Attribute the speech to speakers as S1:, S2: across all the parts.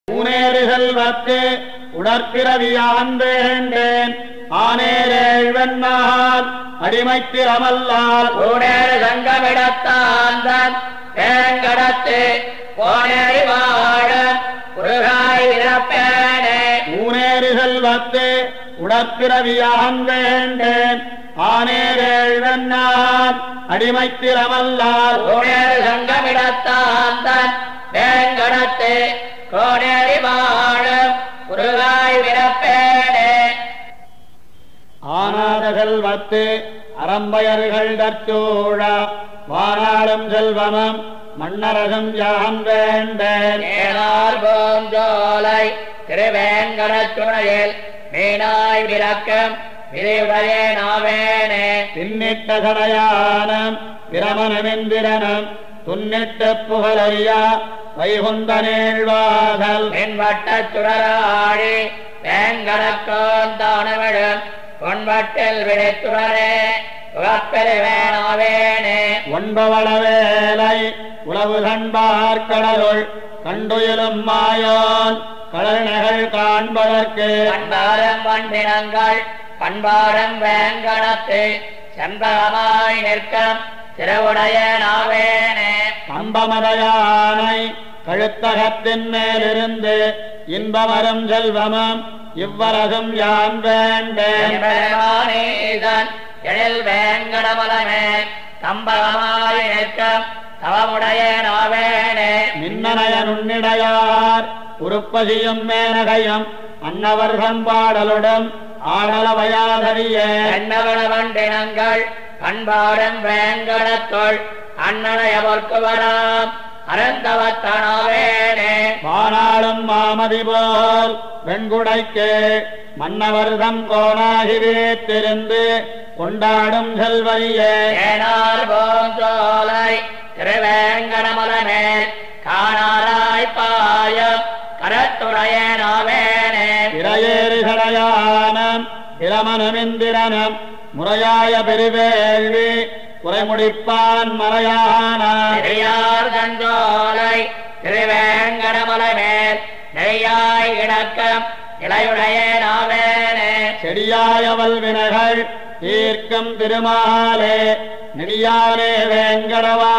S1: ஊனேறு செல்வத்து உடற்பிறவியான் வேண்டேன் ஆனேரேழ்வென்னால் அடிமைத்திரமல்லால்
S2: ஊனேறு சங்கமிடத்தான் தேங்கடத்து போனேறி வாழ உருகாய் இறப்பேனே.
S1: ஊனேறு செல்வத்து உடற்பிறவியான் வேண்டேன் ஆனேரேழ்வென்னால் அடிமைத்திரமல்லால்
S2: ஊனேறு சங்கமிடத்தான் தேங்கடத்து கோனேறி வாழ உருகாய் விரப்பேனே.
S1: ஆனாத செல்வத்து அறம்பயர்கள் தற்சூழ வானாடும் செல்வமம் மன்னரகம் யான் வேண்டேன்.
S2: ஏனார் போஞ்சோலை திருவேங்கடத்துணையில் மீனாய் விளக்கம் விதையுடைய நாவேனே.
S1: பின்னிட்ட சடையானம் பிரமணமெந்திரனம் துன்னிட்ட புகழறியா வைகுந்த நீழ்வாதல்
S2: மின்வட்டச் சுடராழி வேங்கடக்கோந்தானவிடும் பொன்வட்டில் விடைத்துடரே உகப்பெருவேனாவேனே.
S1: ஒன்பவள வேலை உளவு கண்பார்கடலுள் கண்டுயிலும் மாயோன் கடல்நகல் காண்பதற்கு
S2: பண்பாரம் வண்டினங்கள் பண்பாரம் வேங்கடத்து செம்பகமாய் நிற்கும் திருவுடைய நாவேனே.
S1: கம்பமதையானை கழுத்தகத்தின் மேலிருந்து இன்பமரும் செல்வமும் இவ்வரகும் யான் வேண்டேன்.
S2: எம்பெருமானேதன் எழில் வேங்கடமலமேல் கம்பகமாய் நிற்கும் தவமுடைய நாவேனே.
S1: மின்னணைய நுண்ணிடையார் உருப்பதியும் மேனகையும் அன்னவர் சம்பாடலுடன் ஆடலவையாதறியே
S2: எண்ணவள வண்டினங்கள் பண்பாடும் வேங்கடத்துள் அண்ணனைய பொற்குவராம் அருந்தவத்தனாவேனே.
S1: வானாளும் மாமதி போல் வெண்குடைக்கு மன்னவர்தம் கோணாகி வீத்திருந்து கொண்டாடும் செல்வரியே
S2: ஏனார் போஞ்சோலை திருவேங்கடமலமேல் காணாராய் பாயம் கரத்துடைய நாவேனே.
S1: இரையேறு சடையானம் பிரமணமெந்திரனம் முறையாய பெருவேள்வி குறைமுடிப்பான் மறையான
S2: பெரியார் தஞ்சோலை திருவேங்கடமலமேல் நெய்யாய் கிடக்கும் இளையுடைய நாவேனே.
S1: செடியாயவல் வினைகள் தீர்க்கும் திருமாலே நெடியாரே வேங்கடவா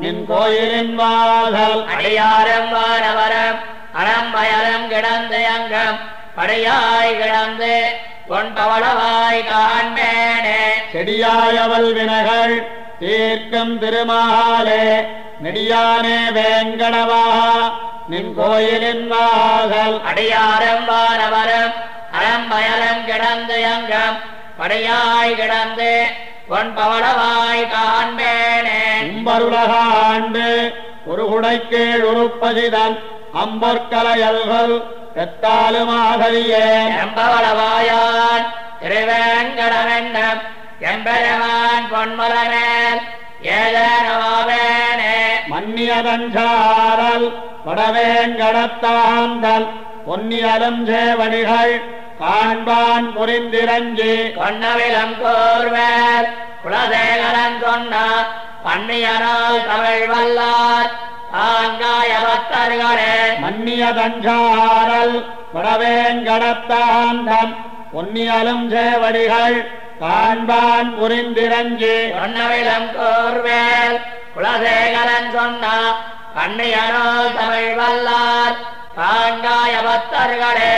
S1: நின் கோயிலின் வாசல்
S2: அடியாரம் வானவரம் அறம்பயரம் கிடந்து அங்கம் படியாய் கிடந்து பொன்பவளவாய் காண்பேனே.
S1: செடியாயவல் வினைகள் தீர்க்கும் திருமாலே நெடியானே வேங்கடவா நின் கோயிலின் வாசல்
S2: அடியாரம் வானவரம் அறம்பயரம் கிடந்து அங்கம் படியாய் கிடந்து பொன்பவளவாய் காண்பேனே.
S1: உம்பருலகாண்டு ஒரு குடைக்கீழ் உருப்பதிதன் அம்பொற்கலையல்கள் பெத்தாலுமாகரியே
S2: எம்பவளவாயான் திருவேங்கடமென்னம் எம்பெருமான் பொன்மலமேல் ஏதேனவாவேனே.
S1: மன்னியதஞ்சாரல் வடவேங்கடத்தாந்தல் பொன்னியலும் சேவடிகள் காண்பான் புரிந்திரஞ்சி
S2: கொன்னவிலம் கோர்வேல் குலசேகரன் சொன்ன பன்னியனால் தமிழ் வல்லார் ஆங்காய பக்தர்களே.
S1: மன்னியதஞ்சாரல் வடவேங்கடத்தாந்தல் பொன்னியலும் சேவடிகள் காண்பான் புரிந்திரஞ்சி
S2: கொன்னவிலம் கோர்வேல் குலசேகரன் சொன்ன பன்னியனால் தமிழ் வல்லார் ஆங்காய பக்தர்களே.